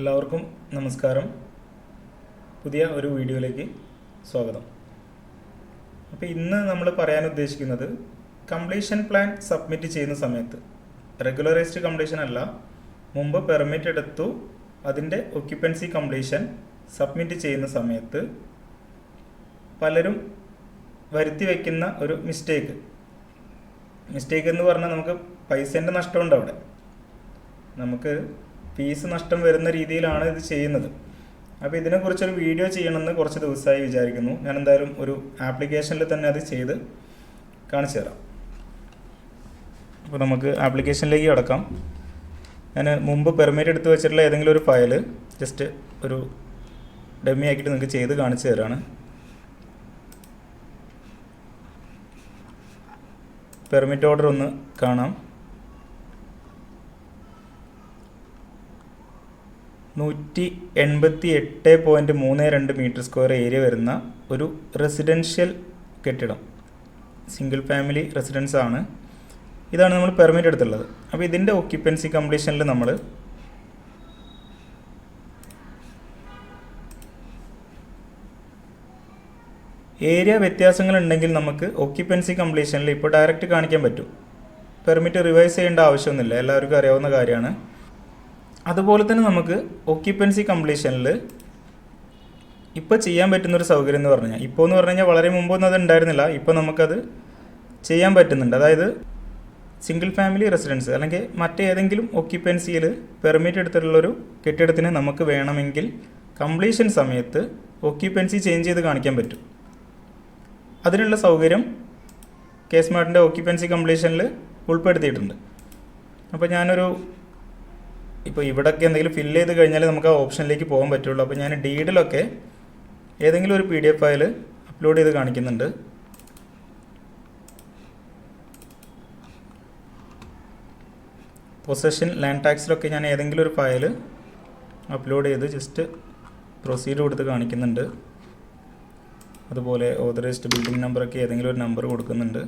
എല്ലാവർക്കും നമസ്കാരം. പുതിയ ഒരു വീഡിയോയിലേക്ക് സ്വാഗതം. അപ്പോൾ ഇന്ന് നമ്മൾ പറയാൻ ഉദ്ദേശിക്കുന്നത് കംപ്ലീഷൻ പ്ലാൻ സബ്മിറ്റ് ചെയ്യുന്ന സമയത്ത് റെഗുലറൈസ്ഡ് കംപ്ലീഷൻ അല്ല, മുമ്പ് പെർമിറ്റ് എടുത്തു അതിൻ്റെ ഒക്യുപ്പൻസി കംപ്ലീഷൻ സബ്മിറ്റ് ചെയ്യുന്ന സമയത്ത് പലരും വരുത്തി വയ്ക്കുന്ന ഒരു മിസ്റ്റേക്ക് എന്ന് പറഞ്ഞാൽ നമുക്ക് പൈസേൻ്റെ നഷ്ടമുണ്ട്. അവിടെ നമുക്ക് ഫീസ് നഷ്ടം വരുന്ന രീതിയിലാണ് ഇത് ചെയ്യുന്നത്. അപ്പോൾ ഇതിനെക്കുറിച്ചൊരു വീഡിയോ ചെയ്യണമെന്ന് കുറച്ച് ദിവസമായി വിചാരിക്കുന്നു. ഞാൻ എന്തായാലും ഒരു ആപ്ലിക്കേഷനിൽ തന്നെ അത് ചെയ്ത് കാണിച്ചു തരാം. അപ്പോൾ നമുക്ക് ആപ്ലിക്കേഷനിലേക്ക് കടക്കാം. ഞാൻ മുമ്പ് പെർമിറ്റ് എടുത്ത് വെച്ചിട്ടുള്ള ഏതെങ്കിലും ഒരു ഫയൽ ജസ്റ്റ് ഒരു ഡമ്മി ആക്കിയിട്ട് നിങ്ങൾക്ക് ചെയ്ത് കാണിച്ചു തരാണ്. പെർമിറ്റ് ഓർഡർ ഒന്ന് കാണാം. 188.32 മീറ്റർ സ്ക്വയർ ഏരിയ വരുന്ന ഒരു റെസിഡൻഷ്യൽ കെട്ടിടം, സിംഗിൾ ഫാമിലി റെസിഡൻസ് ആണ്. ഇതാണ് നമ്മൾ പെർമിറ്റ് എടുത്തുള്ളത്. അപ്പോൾ ഇതിൻ്റെ ഒക്യുപ്പൻസി കംപ്ലീഷനിൽ നമ്മൾ ഏരിയ വ്യത്യാസങ്ങളുണ്ടെങ്കിൽ നമുക്ക് ഒക്യുപ്പൻസി കംപ്ലീഷനിൽ ഇപ്പോൾ ഡയറക്റ്റ് കാണിക്കാൻ പറ്റും. പെർമിറ്റ് റിവൈസ് ചെയ്യേണ്ട ആവശ്യമൊന്നുമില്ല, എല്ലാവർക്കും അറിയാവുന്ന കാര്യമാണ്. അതുപോലെ തന്നെ നമുക്ക് ഒക്യുപ്പൻസി കംപ്ലീഷനിൽ ഇപ്പോൾ ചെയ്യാൻ പറ്റുന്നൊരു സൗകര്യം എന്ന് പറഞ്ഞു കഴിഞ്ഞാൽ വളരെ മുമ്പൊന്നും അത് ഉണ്ടായിരുന്നില്ല. ഇപ്പോൾ നമുക്കത് ചെയ്യാൻ പറ്റുന്നുണ്ട്. അതായത് സിംഗിൾ ഫാമിലി റെസിഡൻസ് അല്ലെങ്കിൽ മറ്റേതെങ്കിലും ഒക്യുപ്പൻസിയിൽ പെർമിറ്റ് എടുത്തിട്ടുള്ളൊരു കെട്ടിടത്തിന് നമുക്ക് വേണമെങ്കിൽ കംപ്ലീഷൻ സമയത്ത് ഒക്യുപ്പൻസി ചേഞ്ച് ചെയ്ത് കാണിക്കാൻ പറ്റും. അതിനുള്ള സൗകര്യം കേസ്മാർട്ടിൻ്റെ ഒക്യുപ്പൻസി കംപ്ലീഷനിൽ ഉൾപ്പെടുത്തിയിട്ടുണ്ട്. അപ്പോൾ ഞാനൊരു ഇപ്പോൾ ഇവിടെയൊക്കെ എന്തെങ്കിലും ഫില്ല് ചെയ്ത് കഴിഞ്ഞാൽ നമുക്ക് ആ ഓപ്ഷനിലേക്ക് പോകാൻ പറ്റുള്ളൂ. അപ്പോൾ ഞാൻ ഡീഡിലൊക്കെ ഏതെങ്കിലും ഒരു PDF ഫയൽ അപ്ലോഡ് ചെയ്ത് കാണിക്കുന്നുണ്ട്. പൊസഷൻ ലാൻഡ് ടാക്സിലൊക്കെ ഞാൻ ഏതെങ്കിലും ഒരു ഫയൽ അപ്ലോഡ് ചെയ്ത് ജസ്റ്റ് പ്രൊസീഡ് കൊടുത്ത് കാണിക്കുന്നുണ്ട്. അതുപോലെ ഓതറൈസ്ഡ് ബിൽഡിംഗ് നമ്പറൊക്കെ ഏതെങ്കിലും ഒരു നമ്പർ കൊടുക്കുന്നുണ്ട്.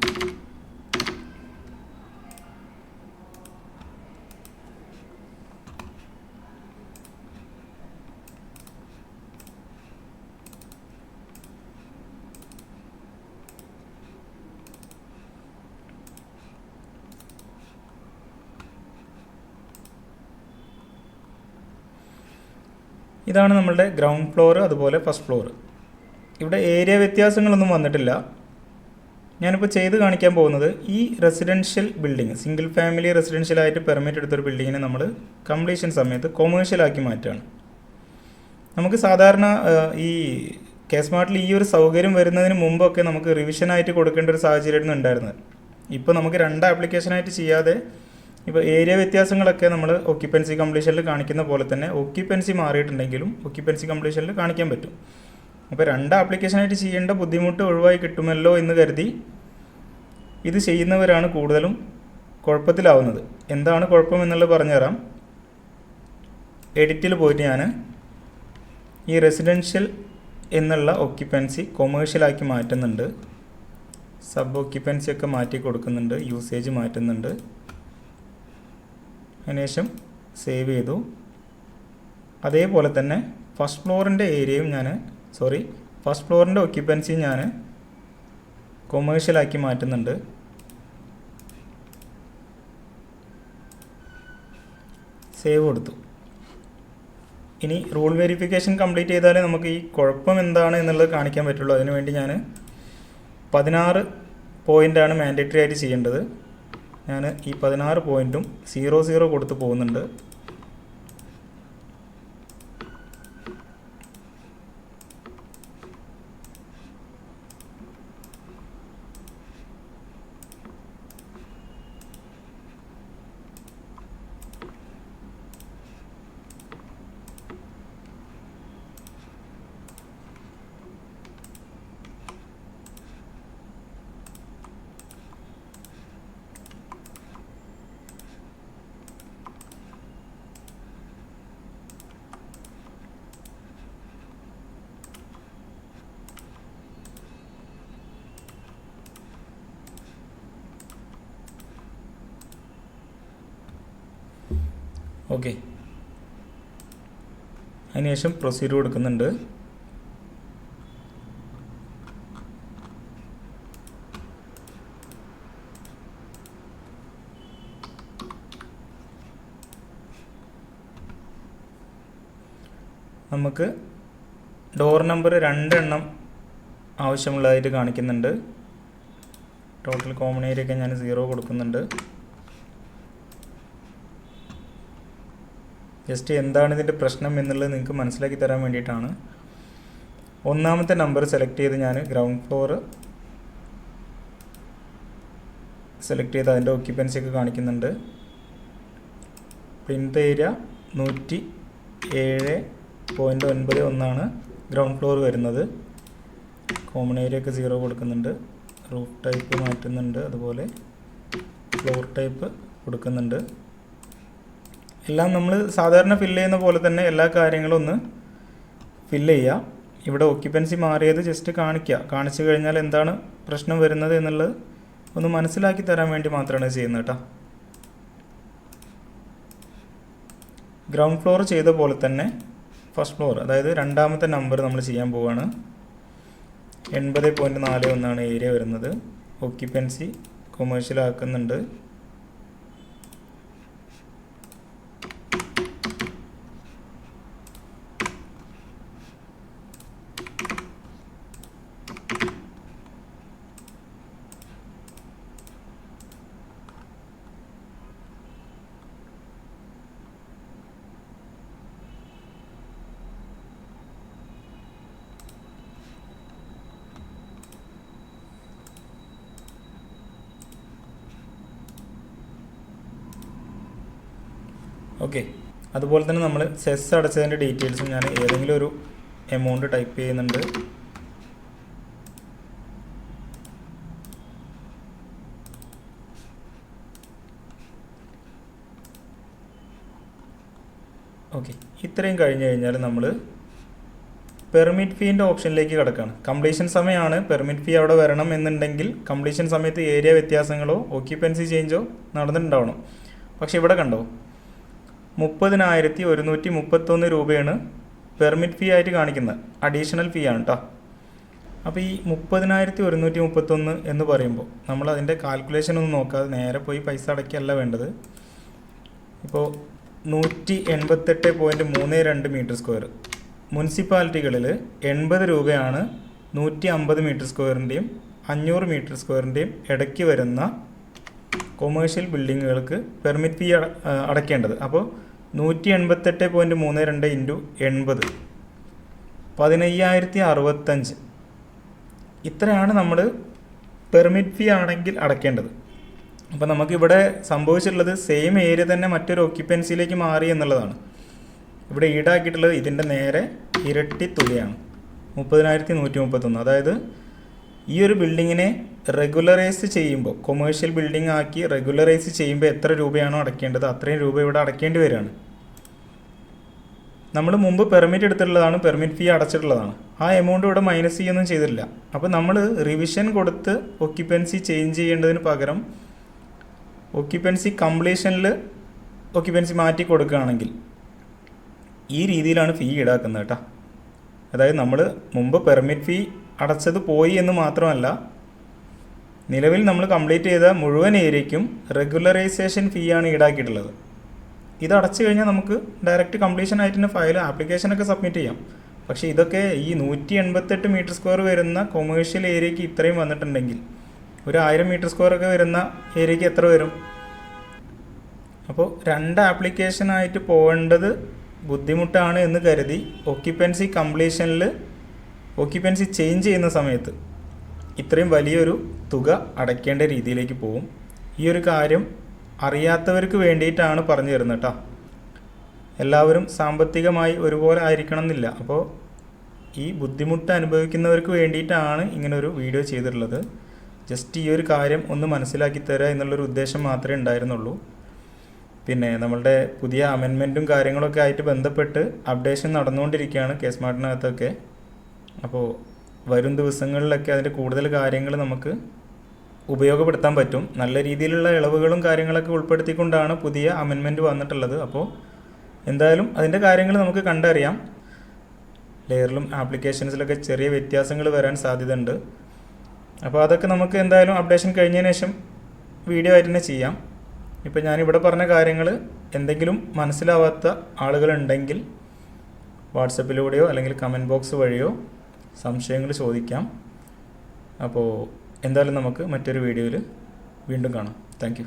ഇതാണ് നമ്മളുടെ ഗ്രൗണ്ട് ഫ്ലോർ, അതുപോലെ ഫസ്റ്റ് ഫ്ലോർ. ഇവിടെ ഏരിയ വ്യത്യാസങ്ങളൊന്നും വന്നിട്ടില്ല. ഞാനിപ്പോൾ ചെയ്ത് കാണിക്കാൻ പോകുന്നത് ഈ റെസിഡൻഷ്യൽ ബിൽഡിംഗ്, സിംഗിൾ ഫാമിലി റെസിഡൻഷ്യലായിട്ട് പെർമിറ്റ് എടുത്തൊരു ബിൽഡിങ്ങിനെ നമ്മൾ കംപ്ലീഷൻ സമയത്ത് കൊമേഴ്ഷ്യലാക്കി മാറ്റുകയാണ്. നമുക്ക് സാധാരണ ഈ കേസ്മാർട്ടിൽ ഈ ഒരു സൗകര്യം വരുന്നതിന് മുമ്പൊക്കെ നമുക്ക് റിവിഷനായിട്ട് കൊടുക്കേണ്ട ഒരു സാഹചര്യമായിരുന്നു ഉണ്ടായിരുന്നത്. ഇപ്പോൾ നമുക്ക് രണ്ട് ആപ്ലിക്കേഷനായിട്ട് ചെയ്യാതെ ഇപ്പോൾ ഏരിയ വ്യത്യാസങ്ങളൊക്കെ നമ്മൾ ഒക്യുപ്പൻസി കംപ്ലീഷനിൽ കാണിക്കുന്ന പോലെ തന്നെ ഒക്യുപ്പൻസി മാറിയിട്ടുണ്ടെങ്കിലും ഒക്യുപ്പൻസി കംപ്ലീഷനിൽ കാണിക്കാൻ പറ്റും. അപ്പോൾ രണ്ട് ആപ്ലിക്കേഷനായിട്ട് ചെയ്യേണ്ട ബുദ്ധിമുട്ട് ഒഴിവായി കിട്ടുമല്ലോ എന്ന് കരുതി ഇത് ചെയ്യുന്നവരാണ് കൂടുതലും കുഴപ്പത്തിലാവുന്നത്. എന്താണ് കുഴപ്പം എന്നുള്ളത് പറഞ്ഞുതരാം. എഡിറ്റിൽ പോയിട്ട് ഞാൻ ഈ റെസിഡൻഷ്യൽ എന്നുള്ള ഒക്യുപ്പൻസി കൊമേഴ്ഷ്യലാക്കി മാറ്റുന്നുണ്ട്. സബ് ഒക്യുപ്പൻസി ഒക്കെ മാറ്റി കൊടുക്കുന്നുണ്ട്, യൂസേജ് മാറ്റുന്നുണ്ട്. അതിനുശേഷം സേവ് ചെയ്തു. അതേപോലെ തന്നെ ഫസ്റ്റ് ഫ്ലോറിൻ്റെ ഏരിയയും ഫസ്റ്റ് ഫ്ലോറിൻ്റെ ഒക്യുപ്പൻസിയും ഞാൻ കൊമേഴ്ഷ്യലാക്കി മാറ്റുന്നുണ്ട്. സേവ് കൊടുത്തു. ഇനി റൂൾ വെരിഫിക്കേഷൻ കംപ്ലീറ്റ് ചെയ്താലേ നമുക്ക് ഈ കുഴപ്പം എന്താണ് എന്നുള്ളത് കാണിക്കാൻ പറ്റുള്ളൂ. അതിനുവേണ്ടി ഞാൻ 16 പോയിൻ്റാണ് മാൻഡേറ്ററി ആയിട്ട് ചെയ്യേണ്ടത്. ഞാൻ ഈ 16 പോയിൻറ്റും 00 കൊടുത്ത് പോകുന്നുണ്ട്. ഓക്കെ, അതിനുശേഷം പ്രൊസീഡ് കൊടുക്കുന്നുണ്ട്. നമുക്ക് ഡോർ നമ്പർ 2 എണ്ണം ആവശ്യമുള്ളതായിട്ട് കാണിക്കുന്നുണ്ട്. ടോട്ടൽ കോമൺ ഏരിയയൊക്കെ ഞാൻ 0 കൊടുക്കുന്നുണ്ട്. ജസ്റ്റ് എന്താണ് ഇതിൻ്റെ പ്രശ്നം എന്നുള്ളത് നിങ്ങൾക്ക് മനസ്സിലാക്കി തരാൻ വേണ്ടിയിട്ടാണ്. ഒന്നാമത്തെ നമ്പർ സെലക്ട് ചെയ്ത് ഞാൻ ഗ്രൗണ്ട് ഫ്ലോർ സെലക്ട് ചെയ്ത് അതിൻ്റെ ഓക്യുപ്പൻസി ഒക്കെ കാണിക്കുന്നുണ്ട്. പ്ലിന്ത് ഏരിയ 107.91 ഗ്രൗണ്ട് ഫ്ലോർ വരുന്നത്. കോമൺ ഏരിയ ഒക്കെ 0 കൊടുക്കുന്നുണ്ട്. റൂഫ് ടൈപ്പ് മാറ്റുന്നുണ്ട്, അതുപോലെ ഫ്ലോർ ടൈപ്പ് കൊടുക്കുന്നുണ്ട്. എല്ലാം നമ്മൾ സാധാരണ ഫില്ല് ചെയ്യുന്ന പോലെ തന്നെ എല്ലാ കാര്യങ്ങളും ഒന്ന് ഫില്ല് ചെയ്യുക. ഇവിടെ ഓക്യുപ്പൻസി മാറിയത് ജസ്റ്റ് കാണിച്ചു കഴിഞ്ഞാൽ എന്താണ് പ്രശ്നം വരുന്നത് എന്നുള്ളത് ഒന്ന് മനസ്സിലാക്കി തരാൻ വേണ്ടി മാത്രമാണ് ചെയ്യുന്നത് കേട്ടോ. ഗ്രൗണ്ട് ഫ്ലോർ ചെയ്ത പോലെ തന്നെ ഫസ്റ്റ് ഫ്ലോർ, അതായത് രണ്ടാമത്തെ നമ്പർ നമ്മൾ ചെയ്യാൻ പോവുകയാണ്. 80.41 ഏരിയ വരുന്നത്. ഓക്യുപ്പൻസി കൊമേഴ്ഷ്യൽ ആക്കുന്നുണ്ട്. ഓക്കെ, അതുപോലെ തന്നെ നമ്മൾ സെസ് അടച്ചതിൻ്റെ ഡീറ്റെയിൽസും ഞാൻ ഏതെങ്കിലും ഒരു എമൗണ്ട് ടൈപ്പ് ചെയ്യുന്നുണ്ട്. ഓക്കെ, ഇത്രയും കഴിഞ്ഞ് കഴിഞ്ഞാൽ നമ്മൾ പെർമിറ്റ് ഫീൻ്റെ ഓപ്ഷനിലേക്ക് കിടക്കുകയാണ്. കംപ്ലീഷൻ സമയമാണ്. പെർമിറ്റ് ഫീ അവിടെ വരണം എന്നുണ്ടെങ്കിൽ കംപ്ലീഷൻ സമയത്ത് ഏരിയ വ്യത്യാസങ്ങളോ ഓക്യുപ്പൻസി ചേഞ്ചോ നടന്നിട്ടുണ്ടാവണം. പക്ഷേ ഇവിടെ കണ്ടോ, 30,131 രൂപയാണ് പെർമിറ്റ് ഫീ ആയിട്ട് കാണിക്കുന്നത്. അഡീഷണൽ ഫീ ആണ് കേട്ടോ. അപ്പോൾ ഈ 30,131 എന്ന് പറയുമ്പോൾ നമ്മൾ അതിൻ്റെ കാൽക്കുലേഷൻ ഒന്നും നോക്കാതെ നേരെ പോയി പൈസ അടയ്ക്കല്ല വേണ്ടത്. ഇപ്പോൾ 188.32 മീറ്റർ സ്ക്വയർ. മുനിസിപ്പാലിറ്റികളിൽ 80 രൂപയാണ് 150 മീറ്റർ സ്ക്വയറിൻ്റെയും 500 മീറ്റർ സ്ക്വയറിൻ്റെയും ഇടയ്ക്ക് വരുന്ന കൊമേഴ്ഷ്യൽ ബിൽഡിങ്ങുകൾക്ക് പെർമിറ്റ് ഫീ അടയ്ക്കേണ്ടത്. അപ്പോൾ 188.32 ഇൻറ്റു 80 15,065. ഇത്രയാണ് നമ്മൾ പെർമിറ്റ് ഫീ ആണെങ്കിൽ അടയ്ക്കേണ്ടത്. അപ്പോൾ നമുക്കിവിടെ സംഭവിച്ചിട്ടുള്ളത് സെയിം ഏരിയ തന്നെ മറ്റൊരു ഓക്യുപ്പൻസിയിലേക്ക് മാറി എന്നുള്ളതാണ്. ഇവിടെ ഈടാക്കിയിട്ടുള്ളത് ഇതിൻ്റെ നേരെ ഇരട്ടി തുകയാണ്, 30,131. അതായത് ഈ ഒരു ബിൽഡിങ്ങിനെ റെഗുലറൈസ് ചെയ്യുമ്പോൾ, കൊമേഴ്ഷ്യൽ ബിൽഡിംഗ് ആക്കി റെഗുലറൈസ് ചെയ്യുമ്പോൾ എത്ര രൂപയാണോ അടയ്ക്കേണ്ടത് അത്രയും രൂപ ഇവിടെ അടയ്ക്കേണ്ടി വരികയാണ്. നമ്മൾ മുമ്പ് പെർമിറ്റ് എടുത്തിട്ടുള്ളതാണ്, പെർമിറ്റ് ഫീ അടച്ചിട്ടുള്ളതാണ്. ആ എമൗണ്ട് ഇവിടെ മൈനസ് ചെയ്യൊന്നും ചെയ്തിട്ടില്ല. അപ്പോൾ നമ്മൾ റിവിഷൻ കൊടുത്ത് ഓക്യുപ്പൻസി ചേഞ്ച് ചെയ്യേണ്ടതിന് പകരം ഓക്യുപ്പൻസി കംപ്ലീഷനിൽ ഓക്യുപ്പൻസി മാറ്റി കൊടുക്കുകയാണെങ്കിൽ ഈ രീതിയിലാണ് ഫീ ഈടാക്കുന്നത് കേട്ടോ. അതായത് നമ്മൾ മുമ്പ് പെർമിറ്റ് ഫീ അടച്ചത് പോയി എന്ന് മാത്രമല്ല, നിലവിൽ നമ്മൾ കംപ്ലീറ്റ് ചെയ്ത മുഴുവൻ ഏരിയയ്ക്കും റെഗുലറൈസേഷൻ ഫീ ആണ് ഈടാക്കിയിട്ടുള്ളത്. ഇത് അടച്ചു കഴിഞ്ഞാൽ നമുക്ക് ഡയറക്റ്റ് കംപ്ലീഷൻ ആയിട്ട് തന്നെ ഫയൽ ആപ്ലിക്കേഷനൊക്കെ സബ്മിറ്റ് ചെയ്യാം. പക്ഷേ ഇതൊക്കെ ഈ 188 മീറ്റർ സ്ക്വയർ വരുന്ന കൊമേഴ്ഷ്യൽ ഏരിയയ്ക്ക് ഇത്രയും വന്നിട്ടുണ്ടെങ്കിൽ ഒരു 1000 മീറ്റർ സ്ക്വയർ ഒക്കെ വരുന്ന ഏരിയയ്ക്ക് എത്ര വരും? അപ്പോൾ 2 ആപ്ലിക്കേഷനായിട്ട് പോകേണ്ടത് ബുദ്ധിമുട്ടാണ് എന്ന് കരുതി ഓക്യുപ്പൻസി കംപ്ലീഷനിൽ ഓക്യുപ്പൻസി ചേഞ്ച് ചെയ്യുന്ന സമയത്ത് ഇത്രയും വലിയൊരു തുക അടയ്ക്കേണ്ട രീതിയിലേക്ക് പോകും. ഈ ഒരു കാര്യം അറിയാത്തവർക്ക് വേണ്ടിയിട്ടാണ് പറഞ്ഞു തരുന്നത് കേട്ടോ. എല്ലാവരും സാമ്പത്തികമായി ഒരുപോലെ ആയിരിക്കണം എന്നില്ല. അപ്പോൾ ഈ ബുദ്ധിമുട്ട് അനുഭവിക്കുന്നവർക്ക് വേണ്ടിയിട്ടാണ് ഇങ്ങനൊരു വീഡിയോ ചെയ്തിട്ടുള്ളത്. ജസ്റ്റ് ഈ ഒരു കാര്യം ഒന്ന് മനസ്സിലാക്കി തരിക എന്നുള്ളൊരു ഉദ്ദേശം മാത്രമേ ഉണ്ടായിരുന്നുള്ളൂ. പിന്നെ നമ്മളുടെ പുതിയ അമെൻമെൻറ്റും കാര്യങ്ങളൊക്കെ ആയിട്ട് ബന്ധപ്പെട്ട് അപ്ഡേഷൻ നടന്നുകൊണ്ടിരിക്കുകയാണ് കേസ് മാർട്ടിനകത്തൊക്കെ. അപ്പോൾ വരും ദിവസങ്ങളിലൊക്കെ അതിൻ്റെ കൂടുതൽ കാര്യങ്ങൾ നമുക്ക് ഉപയോഗപ്പെടുത്താൻ പറ്റും. നല്ല രീതിയിലുള്ള ഇളവുകളും കാര്യങ്ങളൊക്കെ ഉൾപ്പെടുത്തിക്കൊണ്ടാണ് പുതിയ അമെൻമെൻറ്റ് വന്നിട്ടുള്ളത്. അപ്പോൾ എന്തായാലും അതിൻ്റെ കാര്യങ്ങൾ നമുക്ക് കണ്ടറിയാം. ലെയറിലും ആപ്ലിക്കേഷൻസിലൊക്കെ ചെറിയ വ്യത്യാസങ്ങൾ വരാൻ സാധ്യതയുണ്ട്. അപ്പോൾ അതൊക്കെ നമുക്ക് എന്തായാലും അപ്ഡേഷൻ കഴിഞ്ഞതിന് ശേഷം വീഡിയോ ആയിട്ട് തന്നെ ചെയ്യാം. ഇപ്പോൾ ഞാനിവിടെ പറഞ്ഞ കാര്യങ്ങൾ എന്തെങ്കിലും മനസ്സിലാവാത്ത ആളുകളുണ്ടെങ്കിൽ വാട്സപ്പിലൂടെയോ അല്ലെങ്കിൽ കമൻറ്റ് ബോക്സ് വഴിയോ സംശയങ്ങൾ ചോദിക്കാം. അപ്പോൾ എന്തായാലും നമുക്ക് മറ്റൊരു വീഡിയോയിൽ വീണ്ടും കാണാം. Thank you.